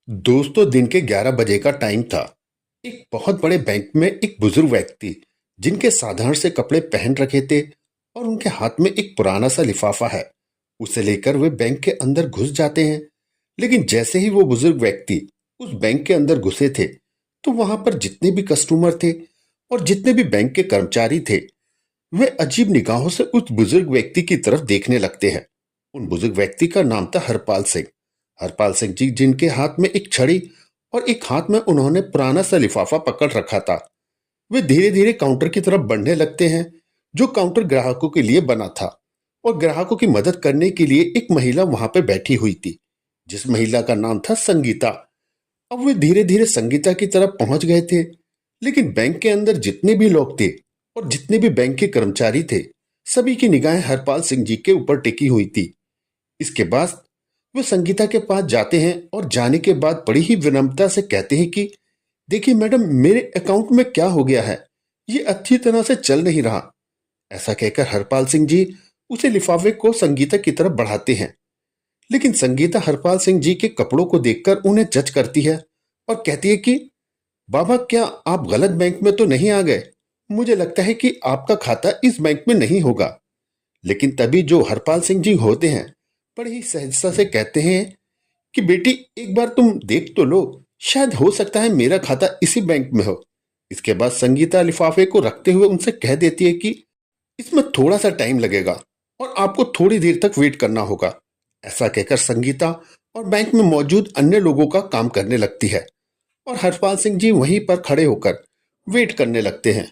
दोस्तों, दिन के 11 बजे का टाइम था। एक बहुत बड़े बैंक में एक बुजुर्ग व्यक्ति, जिनके साधारण से कपड़े पहन रखे थे और उनके हाथ में एक पुराना सा लिफाफा है, उसे लेकर वे बैंक के अंदर घुस जाते हैं। लेकिन जैसे ही वो बुजुर्ग व्यक्ति उस बैंक के अंदर घुसे थे, तो वहां पर जितने भी कस्टमर थे और जितने भी बैंक के कर्मचारी थे, वे अजीब निगाहों से उस बुजुर्ग व्यक्ति की तरफ देखने लगते हैं। उन बुजुर्ग व्यक्ति का नाम था हरपाल सिंह। हरपाल सिंह जी, जिनके हाथ में एक छड़ी और एक हाथ में उन्होंने पुराना सा लिफाफा पकड़ रखा था। वे धीरे धीरे काउंटर की तरफ बढ़ने लगते हैं, जो काउंटर ग्राहकों के लिए बना था। और ग्राहकों की मदद करने के लिए एक महिला वहां पर बैठी हुई थी, जिस महिला का नाम था संगीता। अब वे धीरे धीरे संगीता की तरफ पहुंच गए थे। लेकिन बैंक के अंदर जितने भी लोग थे और जितने भी बैंक के कर्मचारी थे, सभी की निगाहें हरपाल सिंह जी के ऊपर टिकी हुई थी। इसके बाद वे संगीता के पास जाते हैं और जाने के बाद बड़ी ही विनम्रता से कहते हैं कि देखिए मैडम, मेरे अकाउंट में क्या हो गया है, ये अच्छी तरह से चल नहीं रहा। ऐसा कहकर हरपाल सिंह जी उसे लिफाफे को संगीता की तरफ बढ़ाते हैं। लेकिन संगीता हरपाल सिंह जी के कपड़ों को देखकर उन्हें जज करती है और कहती है कि बाबा, क्या आप गलत बैंक में तो नहीं आ गए? मुझे लगता है कि आपका खाता इस बैंक में नहीं होगा। लेकिन तभी जो हरपाल सिंह जी होते हैं, बड़े ही सहजता से कहते हैं कि बेटी, एक बार तुम देख तो लो, शायद हो सकता है मेरा खाता इसी बैंक में हो। इसके बाद संगीता लिफाफे को रखते हुए उनसे कह देती है कि इसमें थोड़ा सा टाइम लगेगा और आपको थोड़ी देर तक वेट करना होगा। ऐसा कहकर संगीता और बैंक में मौजूद अन्य लोगों का काम करने लगती है और हरपाल सिंह जी वहीं पर खड़े होकर वेट करने लगते हैं।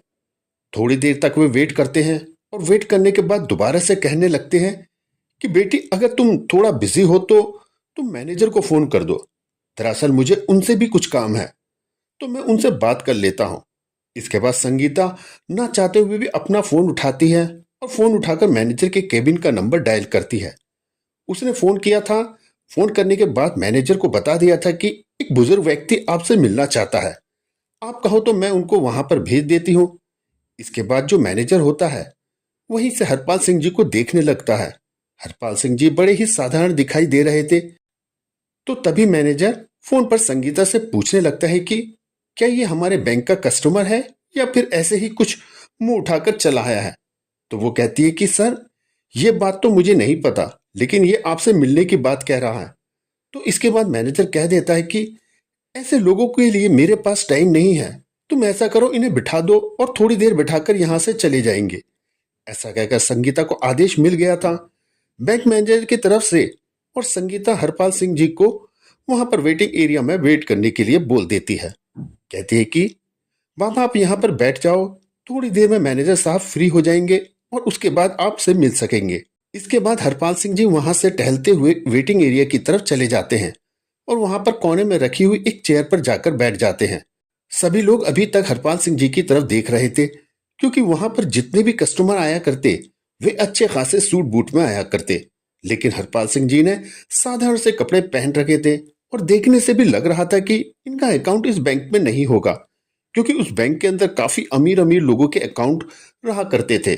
थोड़ी देर तक वे वेट करते हैं और वेट करने के बाद दोबारा से कहने लगते हैं कि बेटी, अगर तुम थोड़ा बिजी हो तो तुम मैनेजर को फोन कर दो। दरअसल मुझे उनसे भी कुछ काम है, तो मैं उनसे बात कर लेता हूँ। इसके बाद संगीता ना चाहते हुए भी अपना फोन उठाती है और फोन उठाकर मैनेजर के केबिन का नंबर डायल करती है। उसने फोन किया था। फोन करने के बाद मैनेजर को बता दिया था कि एक बुजुर्ग व्यक्ति आपसे मिलना चाहता है, आप कहो तो मैं उनको वहां पर भेज देती हूँ। इसके बाद जो मैनेजर होता है, वहीं से हरपाल सिंह जी को देखने लगता है। हरपाल सिंह जी बड़े ही साधारण दिखाई दे रहे थे। तो तभी मैनेजर फोन पर संगीता से पूछने लगता है कि क्या ये हमारे बैंक का कस्टमर है या फिर ऐसे ही कुछ मुंह उठाकर चला आया है। तो वो कहती है कि सर, ये बात तो मुझे नहीं पता, लेकिन ये आपसे मिलने की बात कह रहा है। तो इसके बाद मैनेजर कह देता है कि ऐसे लोगों के लिए मेरे पास टाइम नहीं है, तुम ऐसा करो, इन्हें बिठा दो और थोड़ी देर बिठाकर यहां से चले जाएंगे। ऐसा कहकर संगीता को आदेश मिल गया था बैंक मैनेजर की तरफ से। और संगीता हरपाल सिंह जी को वहां पर वेटिंग एरिया में वेट करने के लिए बोल देती है। कहती है कि बाबा, आप यहाँ पर बैठ जाओ, थोड़ी देर में मैनेजर साहब फ्री हो जाएंगे और उसके बाद आपसे मिल सकेंगे। इसके बाद हरपाल सिंह जी वहां से टहलते हुए वेटिंग एरिया की तरफ चले जाते हैं और वहां पर कोने में रखी हुई एक चेयर पर जाकर बैठ जाते हैं। सभी लोग अभी तक हरपाल सिंह जी की तरफ देख रहे थे, क्योंकि वहां पर जितने भी कस्टमर आया करते, वे अच्छे खासे सूट बूट में आया करते। लेकिन हरपाल सिंह जी ने साधारण से कपड़े पहन रखे थे और देखने से भी लग रहा था कि इनका अकाउंट इस बैंक में नहीं होगा, क्योंकि उस बैंक के अंदर काफी अमीर अमीर लोगों के अकाउंट रहा करते थे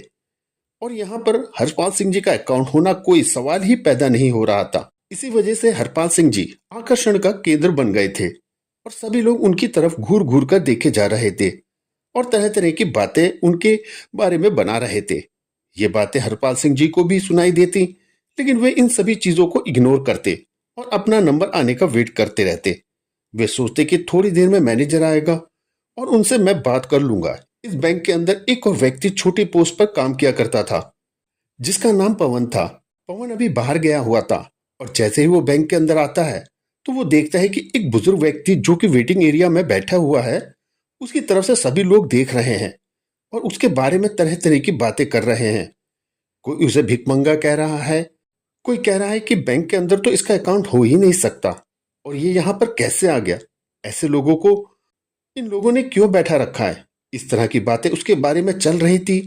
और यहाँ पर हरपाल सिंह जी का अकाउंट होना कोई सवाल ही पैदा नहीं हो रहा था। इसी वजह से हरपाल सिंह जी आकर्षण का केंद्र बन गए थे और सभी लोग उनकी तरफ घूर घूर कर देखे जा रहे थे और तरह तरह की बातें उनके बारे में बना रहे थे। ये बातें हरपाल सिंह जी को भी सुनाई देती, लेकिन वे इन सभी चीजों को इग्नोर करते और अपना नंबर आने का वेट करते रहते। वे सोचते कि थोड़ी देर में मैनेजर आएगा और उनसे मैं बात कर लूंगा। इस बैंक के अंदर एक और व्यक्ति छोटी पोस्ट पर काम किया करता था, जिसका नाम पवन था। पवन अभी बाहर गया हुआ था और जैसे ही वो बैंक के अंदर आता है, तो वो देखता है कि एक बुजुर्ग व्यक्ति जो कि वेटिंग एरिया में बैठा हुआ है, उसकी तरफ से सभी लोग देख रहे हैं और उसके बारे में तरह तरह की बातें कर रहे हैं। कोई उसे भिखमंगा कह रहा है, कोई कह रहा है कि बैंक के अंदर तो इसका अकाउंट हो ही नहीं सकता और ये यहाँ पर कैसे आ गया, ऐसे लोगों को इन लोगों ने क्यों बैठा रखा है। इस तरह की बातें उसके बारे में चल रही थी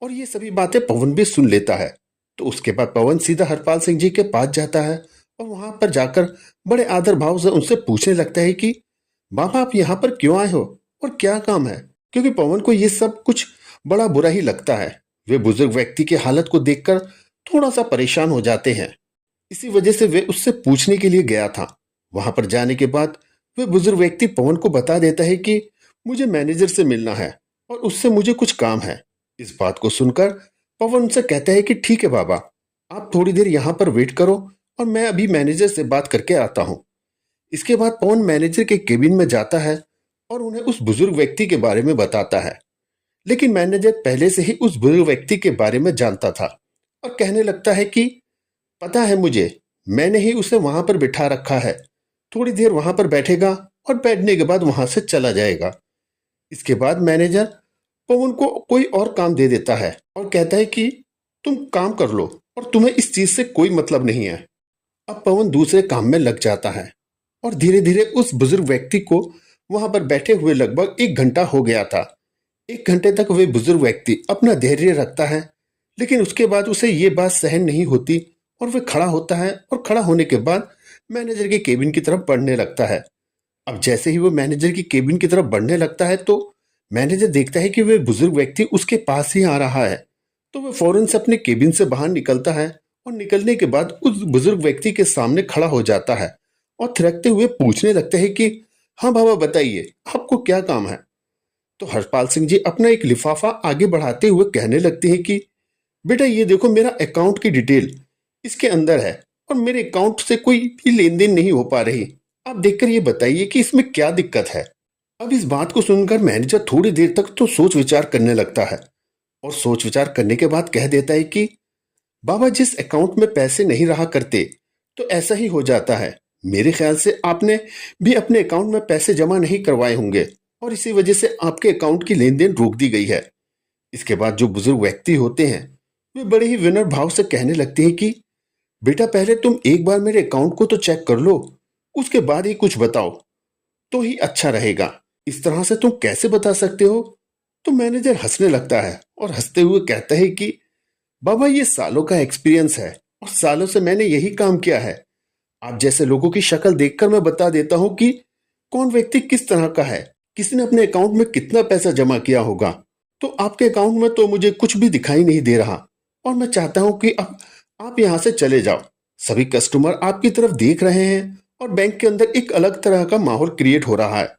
और ये सभी बातें पवन भी सुन लेता है। तो उसके बाद पवन सीधा हरपाल सिंह जी के पास जाता है और वहां पर जाकर बड़े आदर भाव से उनसे पूछने लगता है कि बाबा, आप यहाँ पर क्यों आए हो और क्या काम है। क्योंकि पवन को ये सब कुछ बड़ा बुरा ही लगता है। वे बुजुर्ग व्यक्ति की हालत को देखकर थोड़ा सा परेशान हो जाते हैं। इसी वजह से वे उससे पूछने के लिए गया था। वहां पर जाने के बाद वह बुजुर्ग व्यक्ति पवन को बता देता है कि मुझे मैनेजर से मिलना है और उससे मुझे कुछ काम है। इस बात को सुनकर पवन उनसे कहता है कि ठीक है बाबा, आप थोड़ी देर यहाँ पर वेट करो और मैं अभी मैनेजर से बात करके आता हूँ। इसके बाद पवन मैनेजर के केबिन में जाता है और उन्हें उस बुजुर्ग व्यक्ति के बारे में बताता है। लेकिन मैनेजर पहले से ही उस बुजुर्ग व्यक्ति के बारे में जानता था और कहने लगता है कि पता है मुझे, मैंने ही उसे वहां पर बिठा रखा है। थोड़ी देर वहां पर बैठेगा और बैठने के बाद वहां से चला जाएगा। इसके बाद मैनेजर पवन को कोई और काम दे देता है और कहता है कि तुम काम कर लो और तुम्हें इस चीज से कोई मतलब नहीं है। अब पवन दूसरे काम में लग जाता है और धीरे धीरे उस बुजुर्ग व्यक्ति को वहां पर बैठे हुए लगभग 1 घंटा हो गया था। 1 घंटे तक वह बुजुर्ग व्यक्ति अपना धैर्य रखता है, लेकिन उसके बाद उसे ये बात सहन नहीं होती और वह खड़ा होता है और खड़ा होने के बाद मैनेजर के केबिन की तरफ बढ़ने लगता है। अब जैसे ही वो मैनेजर की केबिन की तरफ बढ़ने लगता है तो मैनेजर देखता है कि वह बुजुर्ग व्यक्ति उसके पास ही आ रहा है। तो वह फौरन से अपने केबिन से बाहर निकलता है और निकलने के बाद उस बुजुर्ग व्यक्ति के सामने खड़ा हो जाता है और थिरकते हुए पूछने लगता है कि हाँ बाबा बताइए, आपको क्या काम है। तो हरपाल सिंह जी अपना एक लिफाफा आगे बढ़ाते हुए कहने लगते हैं कि बेटा ये देखो, मेरा अकाउंट की डिटेल इसके अंदर है और मेरे अकाउंट से कोई भी लेन देन नहीं हो पा रही। आप देखकर ये बताइए कि इसमें क्या दिक्कत है। अब इस बात को सुनकर मैनेजर थोड़ी देर तक तो सोच विचार करने लगता है और सोच विचार करने के बाद कह देता है कि बाबा, जिस अकाउंट में पैसे नहीं रहा करते तो ऐसा ही हो जाता है। मेरे ख्याल से आपने भी अपने अकाउंट में पैसे जमा नहीं करवाए होंगे और इसी वजह से आपके अकाउंट की लेन देन रोक दी गई है। इसके बाद जो बुजुर्ग व्यक्ति होते हैं वे बड़े ही विनम्र भाव से कहने लगते हैं कि बेटा पहले तुम एक बार मेरे अकाउंट को तो चेक कर लो, उसके बाद ही कुछ बताओ तो ही अच्छा रहेगा। इस तरह से तुम कैसे बता सकते हो। तो मैनेजर हंसने लगता है और हंसते हुए कहता है कि बाबा, ये सालों का एक्सपीरियंस है और सालों से मैंने यही काम किया है। आप जैसे लोगों की शक्ल देखकर मैं बता देता हूं कि कौन व्यक्ति किस तरह का है, किसने अपने अकाउंट में कितना पैसा जमा किया होगा। तो आपके अकाउंट में तो मुझे कुछ भी दिखाई नहीं दे रहा और मैं चाहता हूं कि अब आप यहां से चले जाओ। सभी कस्टमर आपकी तरफ देख रहे हैं और बैंक के अंदर एक अलग तरह का माहौल क्रिएट हो रहा है।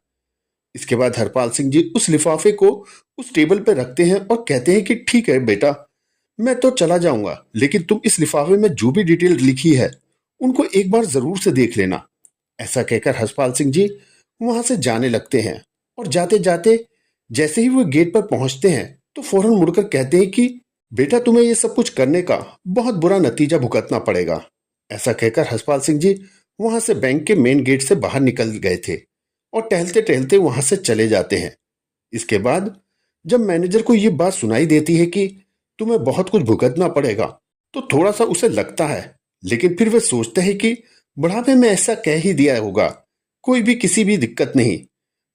इसके बाद हरपाल सिंह जी उस लिफाफे को उस टेबल पर रखते हैं और कहते हैं कि ठीक है बेटा, मैं तो चला जाऊंगा, लेकिन तुम इस लिफाफे में जो भी डिटेल लिखी है उनको एक बार जरूर से देख लेना। ऐसा कहकर हरपाल सिंह जी वहां से जाने लगते हैं और जाते जाते जैसे ही वो गेट पर पहुंचते हैं तो फौरन मुड़कर कहते हैं कि बेटा, तुम्हें ये सब कुछ करने का बहुत बुरा नतीजा भुगतना पड़ेगा। ऐसा कहकर हरपाल सिंह जी वहां से बैंक के मेन गेट से बाहर निकल गए थे और टहलते टहलते वहां से चले जाते हैं। इसके बाद जब मैनेजर को ये बात सुनाई देती है कि तुम्हें बहुत कुछ भुगतना पड़ेगा तो थोड़ा सा उसे लगता है, लेकिन फिर वह सोचता है कि बुढ़ापे में ऐसा कह ही दिया होगा, कोई भी किसी भी दिक्कत नहीं।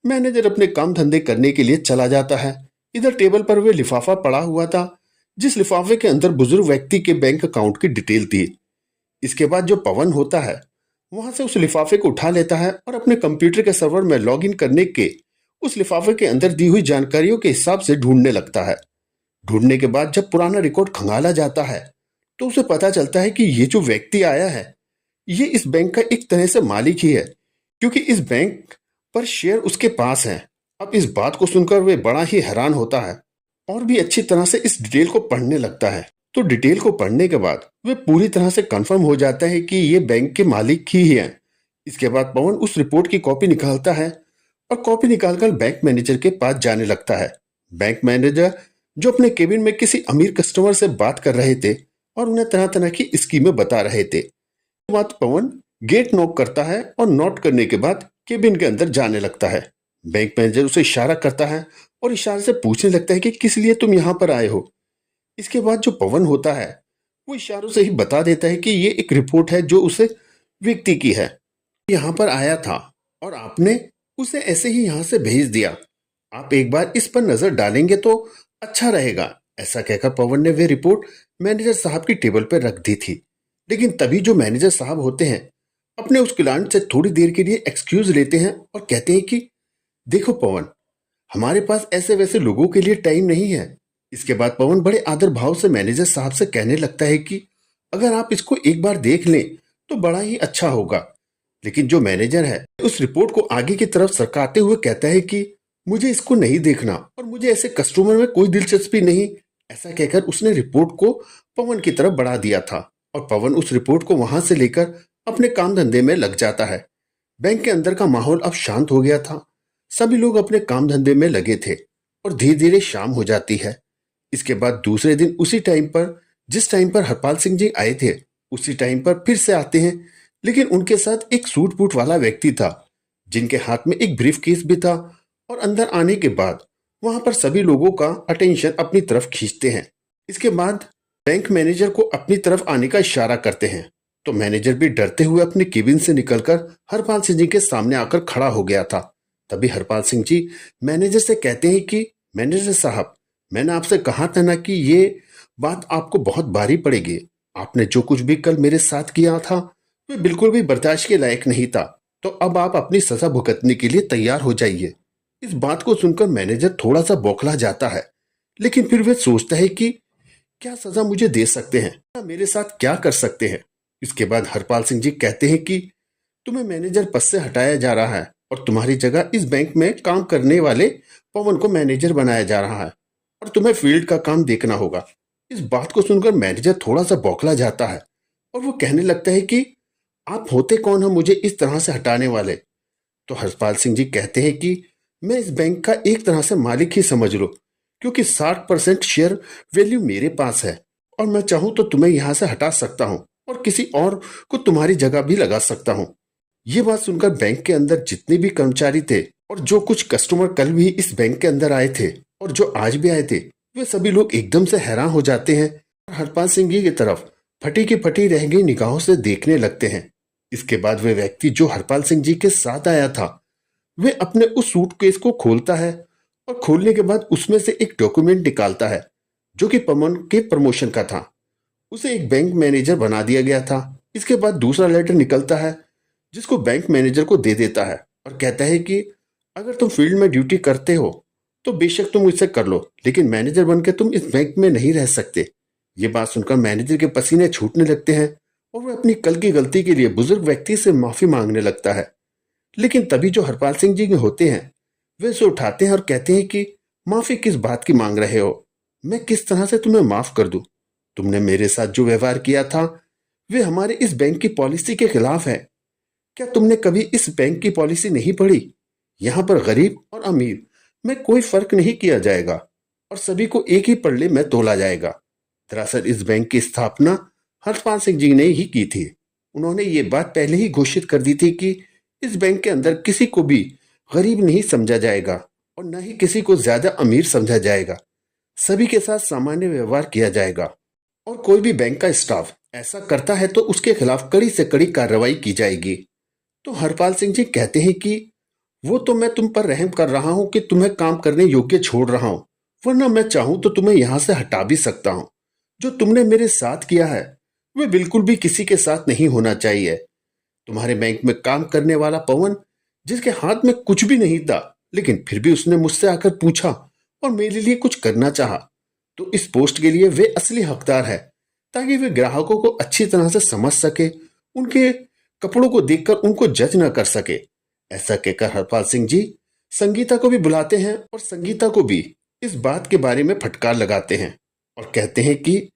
मैनेजर अपने काम धंधे करने के लिए चला जाता है। इधर टेबल पर वह लिफाफा पड़ा हुआ था जिस लिफाफे के अंदर बुजुर्ग व्यक्ति के बैंक अकाउंट की डिटेल थी। इसके बाद जो पवन होता है वहां से उस लिफाफे को उठा लेता है और अपने कंप्यूटर के सर्वर में लॉगिन करने के उस लिफाफे के अंदर दी हुई जानकारियों के हिसाब से ढूंढने लगता है। ढूंढने के बाद जब पुराना रिकॉर्ड खंगाला जाता है तो उसे पता चलता है कि ये जो व्यक्ति आया है ये इस बैंक का एक तरह से मालिक ही है, क्योंकि इस बैंक पर शेयर उसके पास हैं। अब इस बात को सुनकर वे बड़ा ही हैरान होता है और भी अच्छी तरह से इस डिटेल को पढ़ने लगता है। तो डिटेल को पढ़ने के बाद वे पूरी तरह से कंफर्म हो जाता है कि ये बैंक के मालिक ही हैं। इसके बाद पवन उस रिपोर्ट की कॉपी निकालता है और कॉपी निकालकर बैंक मैनेजर के पास जाने लगता है। बैंक मैनेजर जो अपने केबिन में किसी अमीर कस्टमर से बात कर रहे थे और उन्हें तरह तरह की स्कीमें बता रहे थे। बात पवन गेट नॉक करता है और नोट करने के बाद केबिन के अंदर जाने लगता है। बैंक मैनेजर उसे इशारा करता है और इशारे से पूछने लगता है कि किस लिए तुम यहाँ पर आए हो। इसके बाद जो पवन होता है वो इशारों से ही बता देता है कि ये एक रिपोर्ट है जो उसे व्यक्ति की है, यहाँ पर आया था और आपने उसे ऐसे ही यहाँ से भेज दिया। आप एक बार इस पर नजर डालेंगे तो अच्छा रहेगा। ऐसा कहकर पवन ने वे रिपोर्ट मैनेजर साहब की टेबल पर रख दी थी। लेकिन तभी जो मैनेजर साहब होते हैं अपने उस क्लाइंट से थोड़ी देर के लिए एक्सक्यूज लेते हैं और कहते हैं कि देखो पवन, हमारे पास ऐसे वैसे लोगों के लिए टाइम नहीं है। इसके बाद पवन बड़े आदर भाव से मैनेजर साहब से कहने लगता है कि अगर आप इसको एक बार देख लें तो बड़ा ही अच्छा होगा। लेकिन जो मैनेजर है उस रिपोर्ट को आगे की तरफ सरकाते हुए कहता है कि मुझे इसको नहीं देखना और मुझे ऐसे कस्टमर में कोई दिलचस्पी नहीं। ऐसा कहकर उसने रिपोर्ट को पवन की तरफ बढ़ा दिया था और पवन उस रिपोर्ट को वहां से लेकर अपने काम धंधे में लग जाता है। बैंक के अंदर का माहौल अब शांत हो गया था। सभी लोग अपने काम धंधे में लगे थे और धीरे धीरे शाम हो जाती है। इसके बाद दूसरे दिन उसी टाइम पर, जिस टाइम पर हरपाल सिंह जी आए थे, उसी टाइम पर फिर से आते हैं। लेकिन उनके साथ एक सूट बूट वाला व्यक्ति था जिनके हाथ में एक ब्रीफ केस भी था। और अंदर आने के बाद वहां पर सभी लोगों का अटेंशन अपनी तरफ खींचते हैं। इसके बाद बैंक मैनेजर को अपनी तरफ आने का इशारा करते हैं तो मैनेजर भी डरते हुए अपने केबिन से निकलकर हरपाल सिंह जी के सामने आकर खड़ा हो गया था। तभी हरपाल सिंह जी मैनेजर से कहते हैं कि मैनेजर साहब, मैंने आपसे कहा था ना कि ये बात आपको बहुत भारी पड़ेगी। आपने जो कुछ भी कल मेरे साथ किया था वह बिल्कुल भी बर्दाश्त के लायक नहीं था। तो अब आप अपनी सजा भुगतने के लिए तैयार हो जाइए। इस बात को सुनकर मैनेजर थोड़ा सा बौखला जाता है, लेकिन फिर वह सोचता है कि क्या सजा मुझे दे सकते हैं या मेरे साथ क्या कर सकते हैं। इसके बाद हरपाल सिंह जी कहते हैं कि तुम्हें मैनेजर पद से हटाया जा रहा है और तुम्हारी जगह इस बैंक में काम करने वाले पवन को मैनेजर बनाया जा रहा है और तुम्हें फील्ड का काम देखना होगा। इस बात को सुनकर मैनेजर थोड़ा सा बौखला जाता है और वो कहने लगता है कि आप होते कौन हो मुझे इस तरह से हटाने वाले। तो हरपाल सिंह जी कहते हैं कि मैं इस बैंक का एक तरह से मालिक ही समझ लो, क्योंकि 60% शेयर वैल्यू मेरे पास है और मैं चाहूं तो तुम्हें यहां से हटा सकता हूं और किसी और को तुम्हारी जगह भी लगा सकता हूं। ये बात सुनकर बैंक के अंदर जितने भी कर्मचारी थे और जो कुछ कस्टमर कल भी इस बैंक के अंदर आए थे और जो आज भी आए थे, वे सभी लोग एकदम से हैरान हो जाते हैं और हरपाल सिंह जी की तरफ फटी की फटी रह गई निगाहों से देखने लगते हैं। इसके बाद वे व्यक्ति जो हरपाल सिंह जी के साथ आया था, वे अपने उस सूटकेस को खोलता है और खोलने के बाद उसमें से एक डॉक्यूमेंट निकालता है जो कि पवन के प्रमोशन का था। उसे एक बैंक मैनेजर बना दिया गया था। इसके बाद दूसरा लेटर निकलता है जिसको बैंक मैनेजर को दे देता है और कहता है कि अगर तुम फील्ड में ड्यूटी करते हो तो बेशक तुम इसे कर लो, लेकिन मैनेजर बनकर तुम इस बैंक में नहीं रह सकते। ये बात सुनकर मैनेजर के पसीने छूटने लगते हैं और वह अपनी कल की गलती के लिए बुजुर्ग व्यक्ति से माफी मांगने लगता है। लेकिन तभी जो हरपाल सिंह जी होते हैं वे उसे उठाते हैं और कहते हैं कि माफी किस बात की मांग रहे हो, मैं किस तरह से तुम्हें माफ कर दूं। तुमने मेरे साथ जो व्यवहार किया था वे हमारे इस बैंक की पॉलिसी के खिलाफ है। क्या तुमने कभी इस बैंक की पॉलिसी नहीं पढ़ी? यहाँ पर गरीब और अमीर में कोई फर्क नहीं किया जाएगा और सभी को एक ही पल्ले में तोला जाएगा। दरअसल इस बैंक की स्थापना हरपाल सिंह जी ने ही की थी। उन्होंने ये बात पहले ही घोषित कर दी थी कि इस बैंक के अंदर किसी को भी गरीब नहीं समझा जाएगा और न ही किसी को ज्यादा अमीर समझा जाएगा। सभी के साथ सामान्य व्यवहार किया जाएगा और कोई भी बैंक का स्टाफ ऐसा करता है तो उसके खिलाफ कड़ी से कड़ी कार्रवाई की जाएगी। तो हरपाल सिंह जी कहते हैं कि वो तो मैं तुम पर रहम कर रहा हूं कि तुम्हें काम करने योग्य छोड़ रहा हूं, वरना मैं चाहूं तो तुम्हें यहां से हटा भी सकता हूं। जो तुमने मेरे साथ किया है वह बिल्कुल भी किसी के साथ नहीं होना चाहिए। तुम्हारे बैंक में काम करने वाला पवन, जिसके हाथ में कुछ भी नहीं था, लेकिन फिर भी उसने मुझसे आकर पूछा और मेरे लिए कुछ करना चाहा, तो इस पोस्ट के लिए वे असली हकदार है, ताकि वे ग्राहकों को अच्छी तरह से समझ सके, उनके कपड़ों को देखकर उनको जज न कर सके। ऐसा कहकर हरपाल सिंह जी संगीता को भी बुलाते हैं और संगीता को भी इस बात के बारे में फटकार लगाते हैं और कहते हैं कि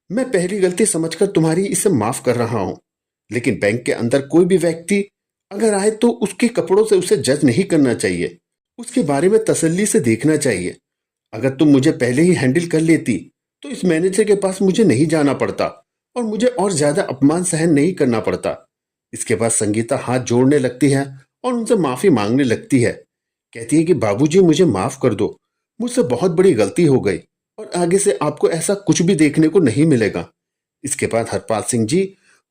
मैं पहली गलती समझकर तुम्हारी इसे माफ कर रहा हूं, लेकिन बैंक के अंदर कोई भी व्यक्ति अगर आए तो उसके कपड़ों से उसे जज नहीं करना चाहिए, उसके बारे में तसल्ली से देखना चाहिए। अगर तुम मुझे पहले ही हैंडल कर लेती तो इस मैनेजर के पास मुझे नहीं जाना पड़ता और मुझे और ज्यादा अपमान सहन नहीं करना पड़ता। इसके बाद संगीता हाथ जोड़ने लगती है और उनसे माफी मांगने लगती है। कहती है कि बाबूजी मुझे माफ कर दो, मुझसे बहुत बड़ी गलती हो गई और आगे से आपको ऐसा कुछ भी देखने को नहीं मिलेगा। इसके बाद हरपाल सिंह जी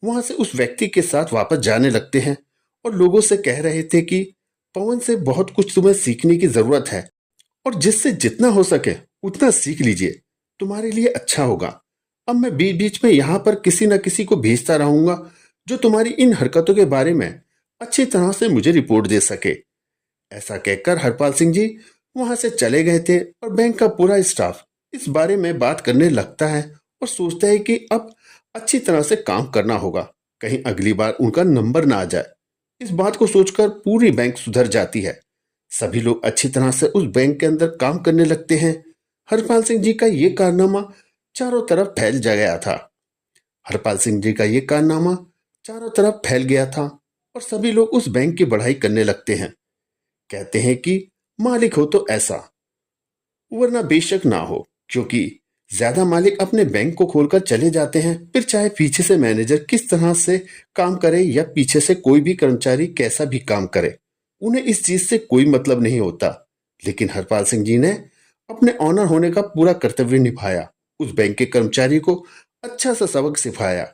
वहां से उस व्यक्ति के साथ वापस जाने लगते हैं और लोगों से कह रहे थे कि पवन से बहुत कुछ तुम्हें सीखने की जरूरत है और जिससे जितना हो सके उतना सीख लीजिए, तुम्हारे लिए अच्छा होगा। अब मैं बीच बीच में यहाँ पर किसी न किसी को भेजता रहूंगा जो तुम्हारी इन हरकतों के बारे में अच्छी तरह से मुझे रिपोर्ट दे सके। ऐसा कहकर हरपाल सिंह जी वहां से चले गए थे और बैंक का पूरा स्टाफ इस बारे में बात करने लगता है और सोचता है कि अब अच्छी तरह से काम करना होगा, कहीं अगली बार उनका नंबर ना आ जाए। इस बात को सोचकर पूरी बैंक सुधर जाती है। सभी लोग अच्छी तरह से उस बैंक के अंदर काम करने लगते हैं। हरपाल सिंह जी का ये कारनामा चारों तरफ फैल जा गया था। हरपाल सिंह जी का ये कारनामा चारों तरफ फैल गया था और सभी लोग उस बैंक की बढ़ाई करने लगते हैं। कहते हैं कि मालिक हो तो ऐसा, वरना बेशक ना हो, क्योंकि ज्यादा मालिक अपने बैंक को खोलकर चले जाते हैं, फिर चाहे पीछे से मैनेजर किस तरह से काम करे या पीछे से कोई भी कर्मचारी कैसा भी काम करे, उन्हें इस चीज से कोई मतलब नहीं होता। लेकिन हरपाल सिंह जी ने अपने ऑनर होने का पूरा कर्तव्य निभाया, उस बैंक के कर्मचारी को अच्छा सा सबक सिखाया।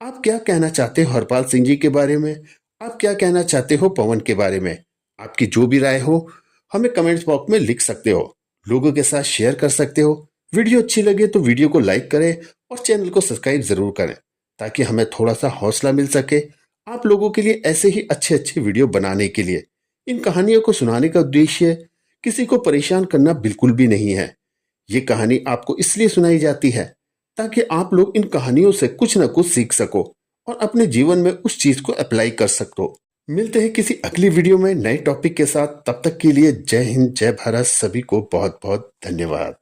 आप क्या कहना चाहते हो हरपाल सिंह जी के बारे में? आप क्या कहना चाहते हो पवन के बारे में? आपकी जो भी राय हो हमें कमेंट्स बॉक्स में लिख सकते हो, लोगों के साथ शेयर कर सकते हो। वीडियो अच्छी लगे तो वीडियो को लाइक करें और चैनल को सब्सक्राइब जरूर करें, ताकि हमें थोड़ा सा हौसला मिल सके आप लोगों के लिए ऐसे ही अच्छे अच्छे वीडियो बनाने के लिए। इन कहानियों को सुनाने का उद्देश्य किसी को परेशान करना बिल्कुुल भी नहीं है। ये कहानी आपको इसलिए सुनाई जाती है ताकि आप लोग इन कहानियों से कुछ ना कुछ सीख सको और अपने जीवन में उस चीज को अप्लाई कर सको। मिलते हैं किसी अगली वीडियो में नए टॉपिक के साथ। तब तक के लिए जय हिंद, जय भारत। सभी को बहुत बहुत धन्यवाद।